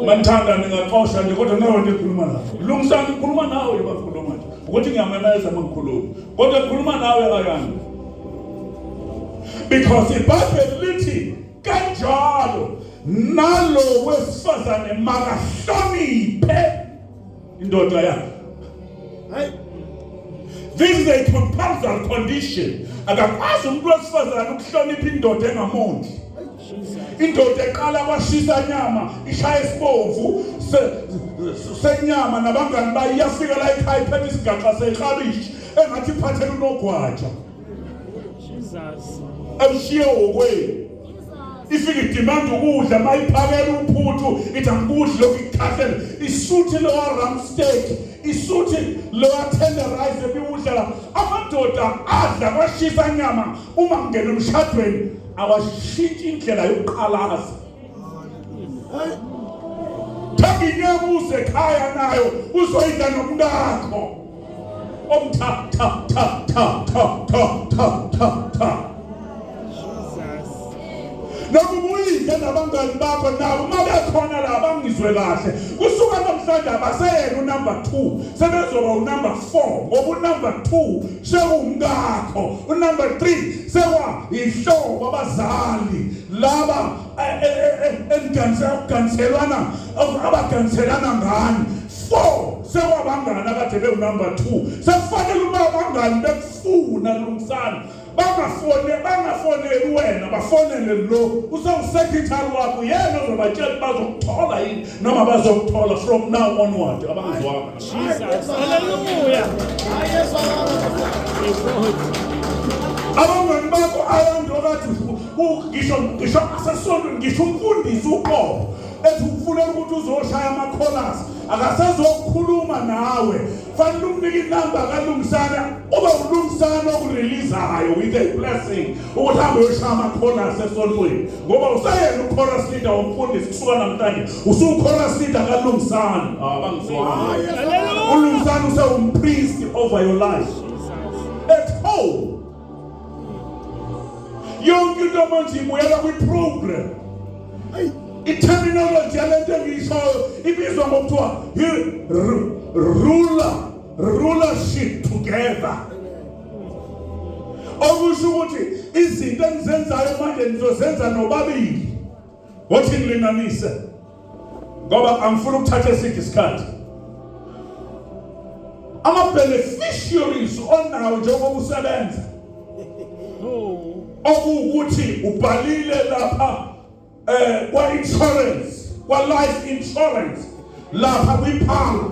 Manthanda ningaxosha nje kodwa nawe ndikhuluma nawe. Lungisani ukhuluma nawe bakhuluma nje. Ukuthi ngiyamemeza mangikhuluma. Kodwa ngikhuluma nawe ayana. Because iBhayibheli lithi kanjalo nalo wesifazane makahloniphe indoda yakhe. This is a compulsory condition. Akakwazi umuntu wesifazane ukuhlonipha indoda engamondli. Indoda eqala kwashisa nyama ishaya isibomvu senyama nabangani bayo iyafika la ekhaya iphethe isigaxa seklabishi engathi iphathela unogwaja. Jesus. Amshiye okwe. Ifike idemand ukudla mayiphakela uphuthu ithi angikudli lokhu ikhahlele isuthi lo ram steak isuthi lo tenderize ebiwudla amadoda adla kwashisa nyama uma ngena emshadweni awashintshi indlela yokuqalaza. Thangi inyama usekhaya nayo uzoyidla nomkakho omtha tha tha tha tha tha tha tha. Nokubuyile nabangani bakho nabo mabekhona la bangizwe kahle kusuka namhlanje abaseyena unumber 2 sebezoba unumber 4 ngoba unumber 2 sekumkakho unumber 3 sekwa ihlobo abazali laba enganselwana abaganselana ngani 4 sekwabangana kade be unumber 2 sekufanele uma abangani bekufuna lumsana bangafoneli wena bafonele lo usawusekretary wakho yena ozobatshela bazokuthola yini noma bazokuthola from now onward abangizwanga. Jesus, hallelujah. Abangani bakho abantu okathi ngisho asesonto ngisho umfundisi uqobo ethi ufunela ukuthi uzoshaya amakholasi akasezokhuluma nawe fanele umnike inamba kalungisana uba ulungisana okureleaseayo with a blessing ukuthi hambe uyoshaya amakholasi esontweni ngoba usayena uchorus leader womfundisi kusuka namhlanje usuchorus leader kalungisana abangizwanga. Ulungisana usewumpriest over your life at home. Yonke into manje ibuyela kwi-program. I-terminology yalento engiyishoyo ibizwa ngokuthiwa rulership together. Okusho ukuthi izinto engizenzayo manje nizozenza nobabili. Wothi ngilinganise ngoba angifuna ukuthatha eside isikhathi. Ama-beneficiaries onawo njengoba usebenza okuwukuthi ubhalile lapha kwa insurance kwa life insurance lapha kwiphala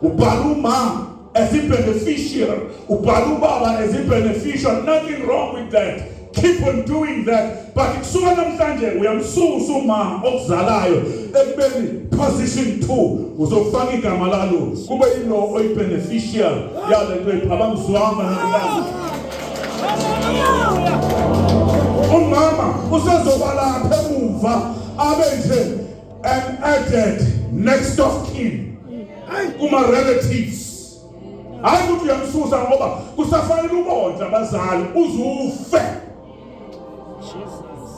ubhala uma as a beneficiary ubhala ubaba as a beneficiary. Nothing wrong with that. Keep on doing that. But kusuka namhlanje uyamsusa uma okuzalayo ekubeni position 2 uzofaka igama lalo kube yilo oyi beneficiary yalento abangizwanga namhlanje. Umama usezoba lapha emuva abenze an added next of kin kuma relatives. Hayi ukuthi uyamsusa ngoba kusafanele ubondla abazali uzufe.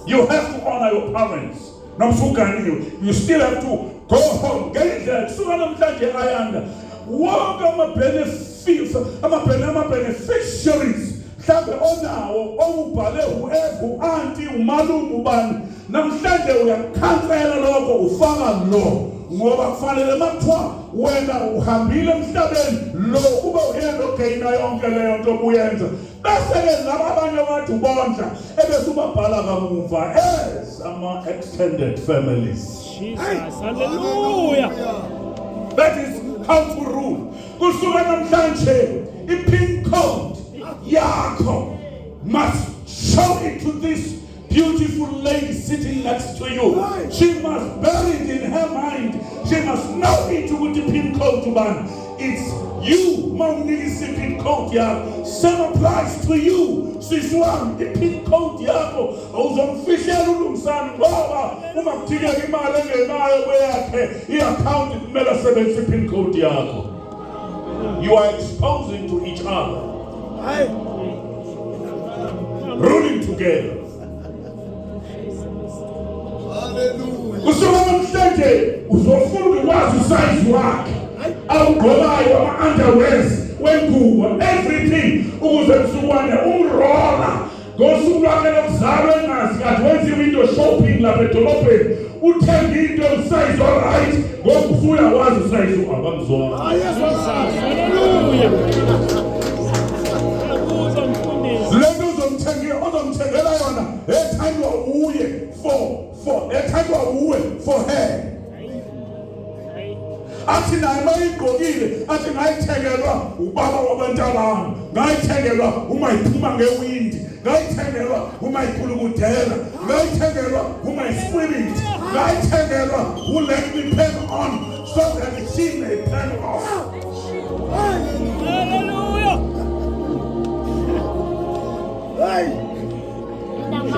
You have to honor your parents. Namsuganiyo you still have to go home. Ngendlela kusuka namhlanje ayanda wonke ama-beneficiaries mhlawumbe onawo owubhale uevu anti umalume ubani namhlanje uyakhansela lokho ufaka lo ngoba kufanele makuthiwa wena uhambile emhlabeni lo kube uyena ogeyina yonke leyo nto obuyenza bese-ke laba abanye abantu ubondla ebese ubabhala kamuva as ama-extended families. Jesus, hallelujah. That is how to rule. Kusuka namhlanje i-pin code yakho must show it to this beautiful lady sitting next to you. She must bury it in her mind. She must know it with the pin code man. It's you, Maunisi pin code yakho. Same applies to you. Siswam, the pin code yakho. Uzomfishela ulumsana ngoba uma kuthika imali engenayo kweyakhe i-account kumele asebenzise pin code yakho. You are exposing to each other. Ruling together. Hallelujah. Kusuka namhlanje uzofuna ukwazi usize wakhe. Awugqokayo ama-underwears wengubo everything ukuze msukwane umrola ngosuku lwakhe lokuzalwa engazi kathi wenza i-window shopping lapha edolobheni uthenga into size alright ngoba uyawazi usize abamzona. Hallelujah. Yabuza mfundisi. Lento uzomthengela yona ethandwa uye ethandwa uwe for her. Athi naye mayigqokile athi ngayithengelwa ubaba wabantabami, ngayithengelwa uma iphuma ngewindi, ngayithengelwa uma ikhulukudela, ngayithengelwa uma ispirit, ngayithengelwa who let me pen on so that she may pen off. Hallelujah.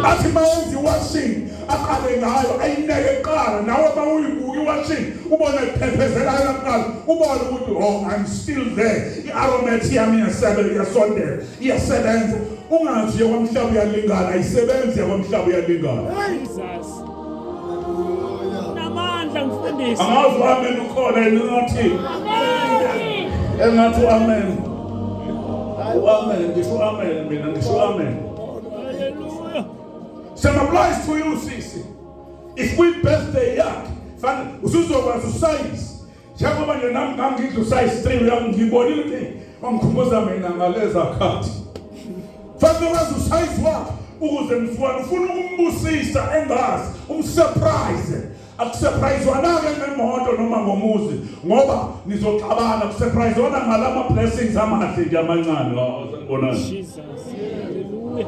Athi mayenzi washing aqale ngayo ayineke eqala nawe mawuyibuka iwashing ubone iphephezela yaqala ubone ukuthi oh I'm still there. I-aromate yami iyasondela iyasebenza. Ungathi kwamhlaba uyalingana ayisebenzi kwamhlaba uyalingana. Jesus. Namandla mfundisi. Angazi amen ukhona engathi engathi amen. Amen ngisho amen mina ngisho amen. Hallelujah. Same applies to you sisi. If we birthday yakhe fanele usuzokwazi usize. Njengoba nje nami ngangidla usize 3 uyangibonile ukuthi wangikhumbuza mina ngaleza khathi. Fanele wazi usize wakhe ukuze mfowethu ufuna ukumbusisa engazi umsurprise. Akusurprise wanake ngemoto noma ngomuzi ngoba nizoxabana kusurprise wona ngalama blessings amahle nje amancane ngibona. Jesus. Hallelujah.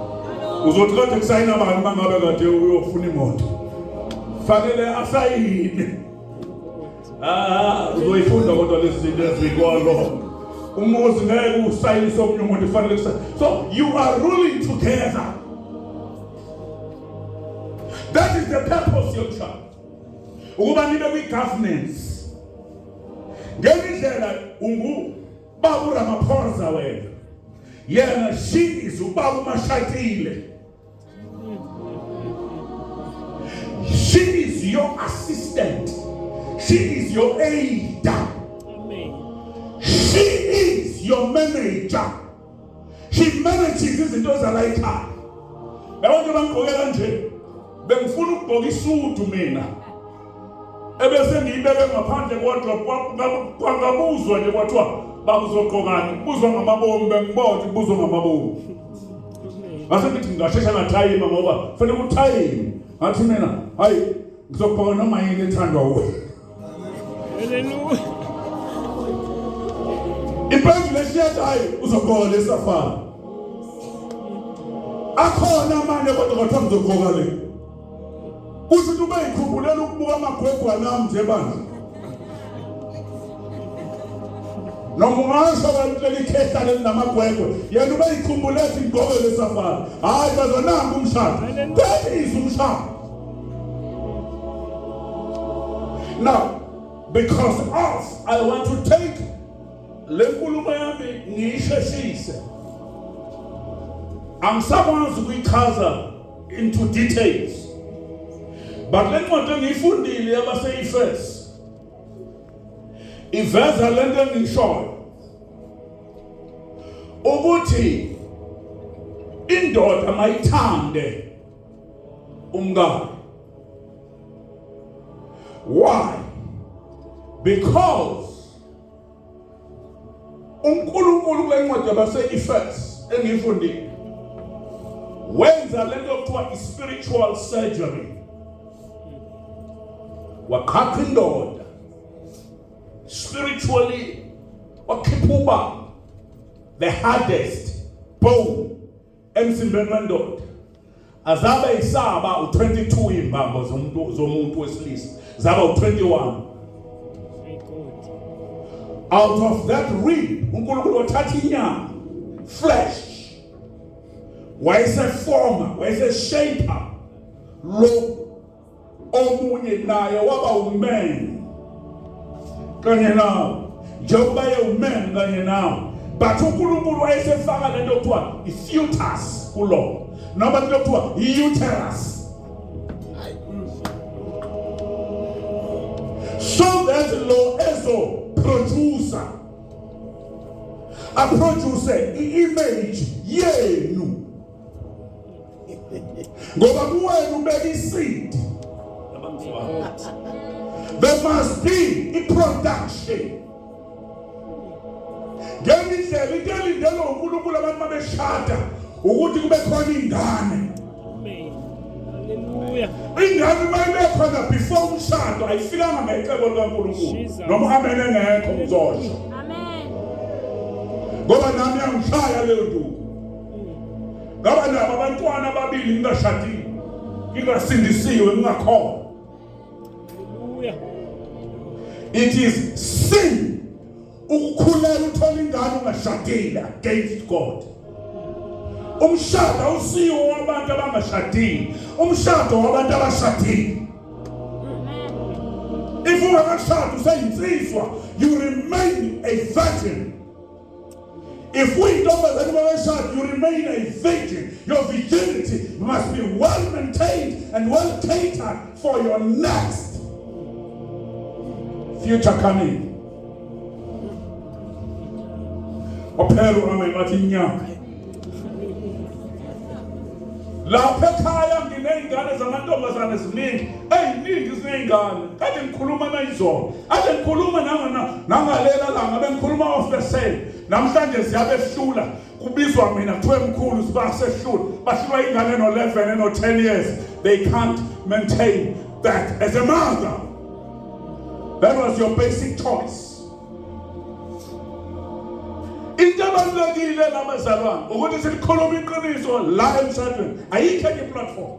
Uzothi kade kusayina abantu mangabe kade uyofuna imoto. Fanele asayine. Uzoyifunda kodwa lezinto ezikwalo. Umuzi ngeke usayinise omunye umuntu fanele kusayina. So you are ruling together. That is the purpose of church. Ukuba nibe kwi-governance. Ngendlela Babu Ramaphosa wena. Yena she is uBabu Mashatile. She is your assistant. She is your aide. Amen. She is your manager. She manages izinto zalayikhaya. Abantu bangigqokela nje bengifuna ukugqoka isudu mina. Ebese ngiyibeke ngaphandle kodwa kwangabuzwa nje kwathiwa bakuzogqokani buzwa ngamabomu bengibona buzwa ngamabomu. Ngase ngithi ngashesha ngathayima ngoba fanele ukuthayima. Ngathi mina hayi ngizogqoka noma yini ethandwa uwe. Hallelujah. Impendulo esiyathi hayi uzogqoka lesafari. Akhona amanye kodwa kwathiwa ngizogqoka le. Uthi ube ikhubulela ukubuka amagwegwe nami nje banje. Noma ungasho abantu likhehla lenamagwegwe yena ube ikhumbula ethi ngqoke lesafari. Hayi bazonanga umshado. That is umshado. Now, because of I want to take le nkulumo yami ngiyisheshise. Angisakwazi ukuyichaza into details. But le ncwadi engiyifundile yabase-Efesu iveza lento engishoyo ukuthi indoda mayithande umkayo. Why? Because uNkulunkulu kule ncwadi yabase-Efesu engiyifundile wenza lento okuthiwa i-spiritual surgery. Wakhapha indoda spiritually wakhipha ubaba the hardest bone emzimbeni wendoda azabe isaba u22 imbambo zomuntu wesilisa zaba u21. Out of that rib uNkulunkulu wathatha inyama flesh wayeseforma wayeseshaper lo omunye naye waba uman kanye nawo njengoba yewuman kanye nawo but uNkulunkulu wayesefaka lento okuthiwa i-fetus kulo noma lento okuthiwa i-uterus. so that lo ezo-producer aproduce i-image yenu, ngoba kuwena ubeka i-seed. There must be a production. Ngendlela into elindele uNkulunkulu abantu mabeshada ukuthi kube khona ingane. Amen. Hallelujah. Ingane mayibekhona before umshado ayifikanga ngecebo likaNkulunkulu. Noma amen engekho uzosho. Amen. Ngoba nami angishaya leyo nto. Ngoba nabo abantwana ababili ngingashadile. Ngingasindisiwe ngingakhona. It is sin ukukhulela uthola ingane ungashadile against God. Umshado awusiwo wabantu abangashadile, umshado wabantu abashadile. If ungakashadi usayinsizwa, you remain a virgin. If we don't have you remain a virgin. Your virginity must be well maintained and well catered for your next future coming. Ophelo amayibathi inyanga. Lapha ekhaya ngineyingane zamantombazane eziningi, eziningi zineyingane. Kade ngikhuluma nayizolo. Ade ngikhuluma nangalela langa bengikhuluma off the same. Namhlanje siyabehlula kubizwa mina kuthiwe mkhulu sibasehlula. Bahlulwa ingane no11 no 10 years. They can't maintain that as a mother. That was your basic choice. Into ebalulekile labazalwane ukuthi sikhuluma iqiniso la emshadweni ayikho enye platform.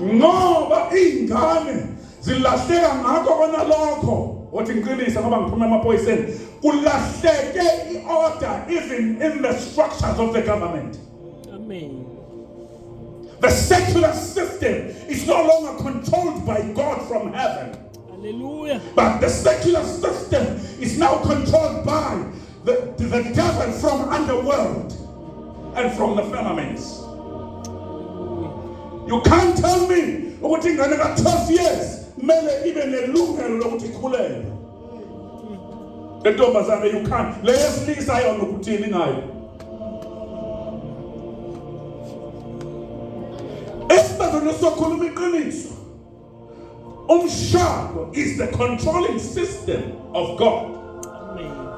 Ngoba ingane zilahleka ngakho kona lokho othi ngiqinisa ngoba ngiphuma emaphoyiseni kulahleke i-order even in the structures of the government. Amen. The secular system is no longer controlled by God from heaven. Hallelujah. But the secular system is now controlled by the devil from underworld and from the firmaments. You can't tell me ukuthi ingane ka 12 years kumele ibe nelungelo lokuthi ikhulele. Le ntombazane you can't. Le yesilisa yona ukuthini ngayo. Esibazana sokhuluma iqiniso. Umshado is the controlling system of God.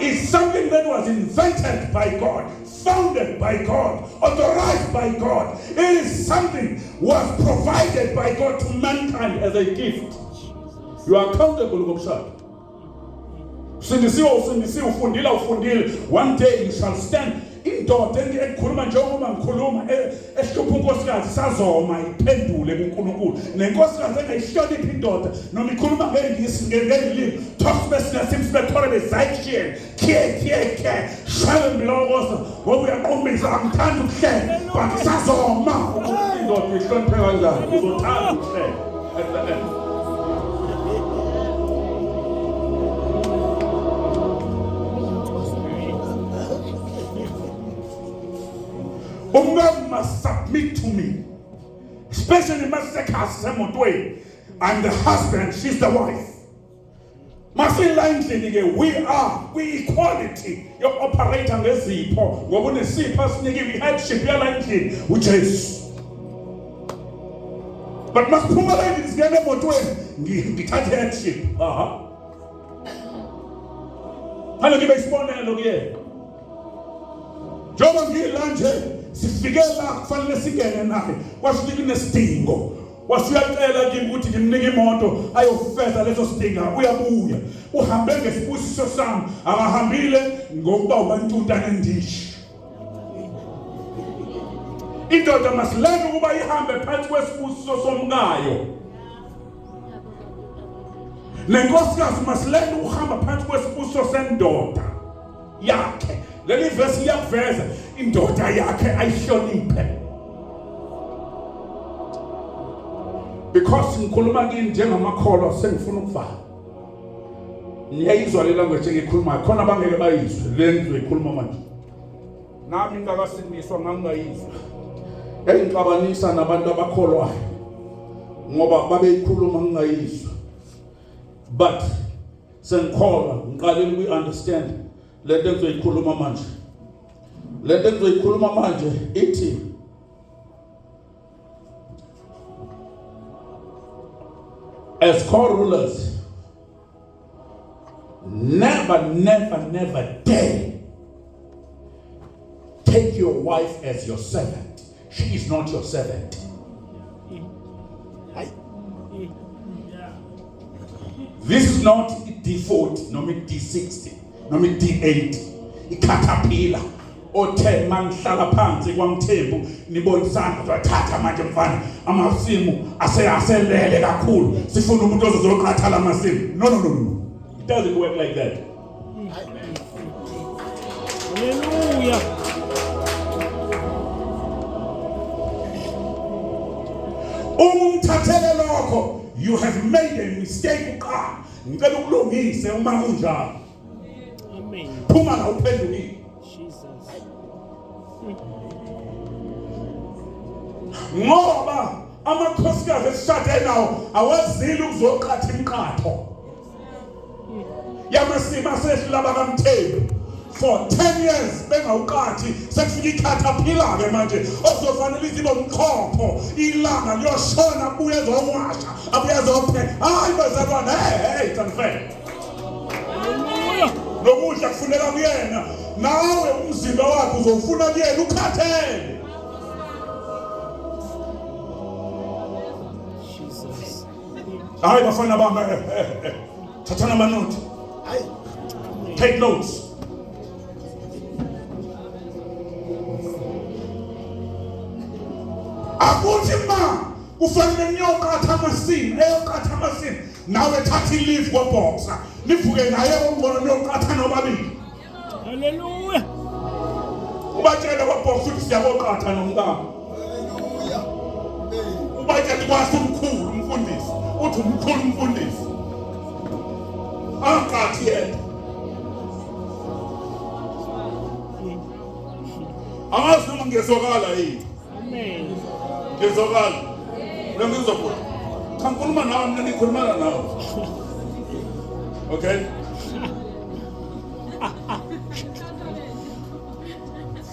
It's something that was invented by God, founded by God, authorized by God. It is something was provided by God to mankind as a gift. You are accountable for umshado. Ufundile. One day you shall stand. Indoda engikhuluma njengoba ngikhuluma esihlupha unkosikazi sazoma iphendule kuNkulunkulu nenkosikazi engayihloniphi indoda noma ikhuluma ngelimi talks besikhore bezayishiyene ke shayemlokoza ngoba uyaqhumisa angithanda ukuhlela but sazoma ukuthi indoda ihloniphe kanjani uzothanda ukuhlela at the end. Umngane must submit to me, especially masekhasi semotweni. I'm the husband, she's the wife. Masilindlini ke we are equality. You operate ngezipho ngoba unesipho sinikwe headship yalandlini uJesu. But masiphuma la ngizingene emotweni ngithathe headship. Halo ngibe isibonelo ke. Njengoba ngilanje sifikela kufanele singene naye washo ukuthi kunesidingo wasuyacela kimi ukuthi ngimnike imoto ayofeza leso sidingo uyabuya uhambe ngesibusiso sami akahambile ngokuba ubantutane ndishi. Indoda masilele ukuba ihambe phansi kwesibusiso somkayo nenkosikazi masilele ukuhamba phansi kwesibusiso sendoda yakhe. Leli verse liyaveza indoda yakhe ayihloniphe. Because ngikhuluma kini njengamakholwa sengifuna ukuvala. Niyayizwa le language engikhulumayo khona bangeke bayizwe le ndlu ekhuluma manje. Nami ngakasindiswa ngangayizwa. Engixabanisa nabantu abakholwayo. ngoba babeyikhuluma ngingayizwa. But sengikholwa ngiqalile ukuyi-understand le nto engizoyikhuluma manje. Le nto engizoyikhuluma manje ithi as co-rulers, never dare take your wife as your servant. She is not your servant. This is not D40, no D60, no D80. Caterpillar. Othe mangihlala phansi kwaMthembu nibonisana uzathatha manje mfana amasimu aselele kakhulu sifuna umuntu ozoqhathala amasimu. No. It doesn't work like that. Hallelujah. Umthathele lokho, you have made a mistake uqala. Ngicela ukulungise uma kunjalo. Amen. Phuma la uphendulile. Ngoba amakhosikazi esishade nawo awazile ukuzoqhatha imqatho yamasimo asehlula bakaMthembu for 10 years bengawuqathi sekufika icaterpillar ke manje ozofanele izibe umkhopho ilanga liyoshona abuye ezowasha abuye ezophe hayi bazalwane hey it's unfair. Lokudla kufuneka kuyena nawe umzimba wakhe uzofuna kuyena ukhathele. Hayi bafana bami thathana amanothi. Take notes. Akuthi ma kufanele niyoqatha amasimu eyoqatha amasimu nawe thatha i-leave kwa-boxer nivuke naye ongcono niyoqatha nobabili. Hallelujah. Ubatshele kwa-boxer ukuthi siyaboqatha nomkami. Ubatshele kwasi umkhulu umfundisi uthi umkhulu umfundisi angathi yena angazi noma ngezokala yini. Amen. Ngezokala lo ngizobona cha ngikhuluma nawe mina ngikhulumana nawe. Okay.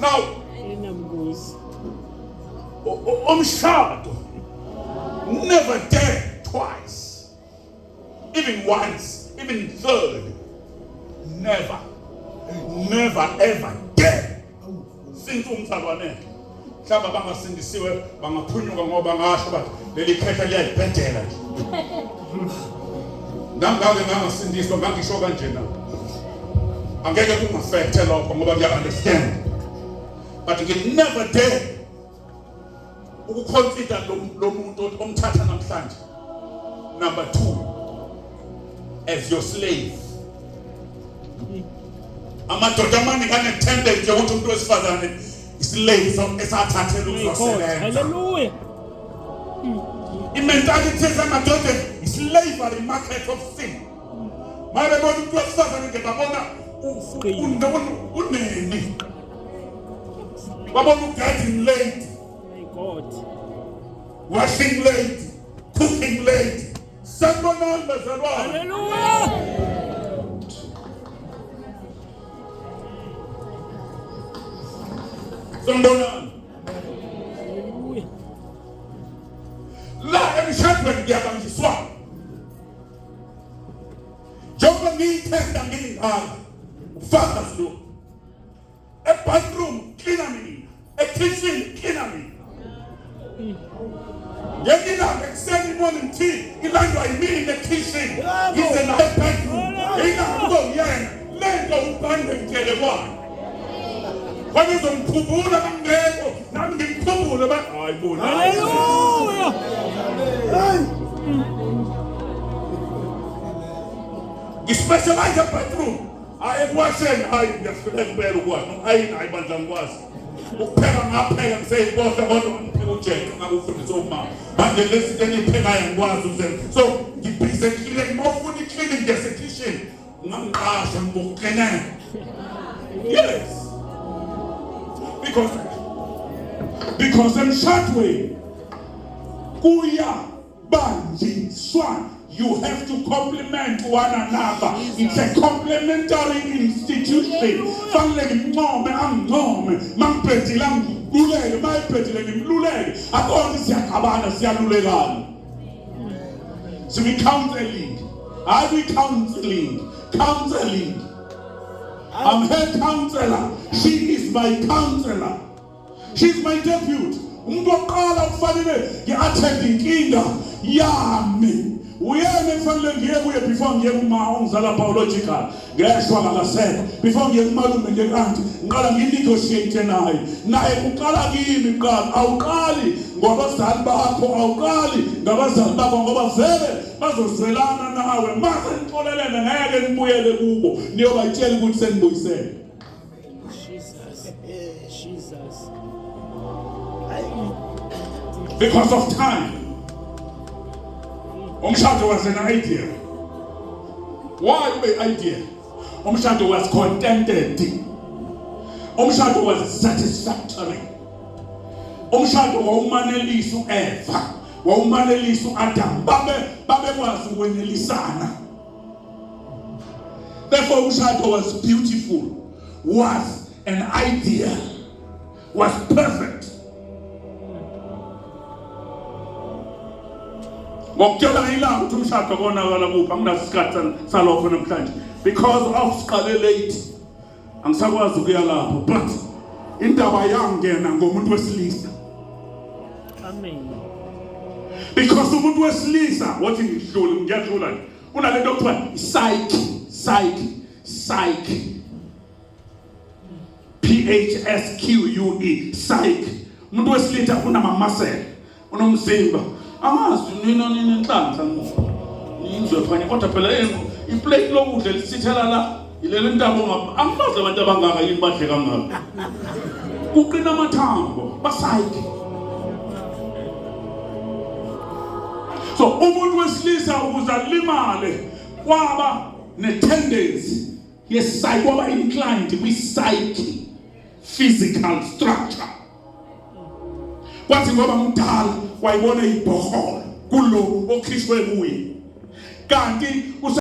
Now umshado never dare twice, even once, even third. Never ever dare. Since umzalwane mhlawumbe bangasindisiwe bangaphunyuka ngoba ngasho bathi leli khetha liyayibhedela nje. Ngangake ngangasindiswa ngangisho kanje na. Angeke kungafethe lokho ngoba ngiya understand. But you can never dare ukuconsider lo muntu omthatha namhlanje. Number 2, as your slave. Amadoda amaningi ane-tendency nje ukuthi umuntu wesifazane islave esathathela ukuzosebenza. Hallelujah. I-mentality esamadoda i-slavery market of sin. Manje bona umuntu wesifazane ke babona uneni. Babona getting late. My God. Washing late, cooking late. Sanibonani bazalwane. Hallelujah. Sanibonani. Hallelujah. La emshadweni ngiyabanjiswa. Njengoba ngiyithenda ngingaka. Fathers lo. A bathroom cleaner mina. A kitchen cleaner mina. Yengilanga ekuseni morning tea ilandwa yimini in the kitchen. Yize naye bedroom. Ingakho yena lento ubhande ngitshele kwani. Wangizomkhumbula kangekho nami ngimkhumbule ba hayi bona. Hallelujah. Ngispecialize bathroom. Hayi kuwasheni hayi ngiyafika kubela ukwazi. Hayi bandla ngikwazi. Ukupheka ngapheka ngiseyibona kodwa ngipheka ujeke ngakufundisa umama. Manje lezi zinto engiphekayo ngikwazi uzenza. So ngibhize cleaning mawufuna i-cleaning ngesekitchen ungangiqasha ngibukuklenela. Yes. Because emshadweni kuya banjiswa. You have to complement one another. It's a complementary institution. Fanele ngimncome angicome, mangiphendile angiluleke, mayiphendile ngimluleke. Akona siyaqabana siyalulekana. So we counseling. Are we counseling? Counseling. I'm her counselor. She is my counselor. She's my deputy. Umuntu oqala kufanele ngi-attend inkinga yami. Uyena kufanele ngiye kuye before ngiye kuma ongizala biological. Ngeshwa ngalasekho. Before ngiye kumalume ngekanti ngiqala nginegotiate naye. Naye uqala kimi kuqala. Awuqali ngabazali bakho, awuqali ngabazali bakho ngoba vele bazozwelana nawe. Mase nixolelene ngeke nibuyele kubo. Niyobayitshela ukuthi senibuyisene. Jesus. Because of time. Umshado was an idea. Why an idea? Umshado was contented. Umshado was satisfactory. Umshado wawumanelisu Eva, wawumanelisu Adam. Babe kwazi ukwenelisana. Therefore umshado was beautiful, was an idea, was perfect. Ngokutshela ilanga ukuthi umshado konakala kuphi anginasikhathi salokho namhlanje because of siqale late angisakwazi ukuya lapho but indaba yangena ngomuntu wesilisa. Amen. Because umuntu wesilisa wathi ngidlule ngiyadlula unalento okuthiwa psyche PHSQUE psyche. Umuntu wesilisa unamamuscle, unomzimba. Angazi nina inhlanhla ngizwe phanye kodwa phela iplate lokudla lisithela la ilele intabo angimazi abantu abangaka yini badle kangaka uqina amathambo basayike. So umuntu wesilisa ukuze alimale kwaba ne-tendency yes-psyche kwaba inclined kwi-psyche physical structure. Kwathi ngoba mdala wayibona ibhoholo kulo okhishwe kuye kanti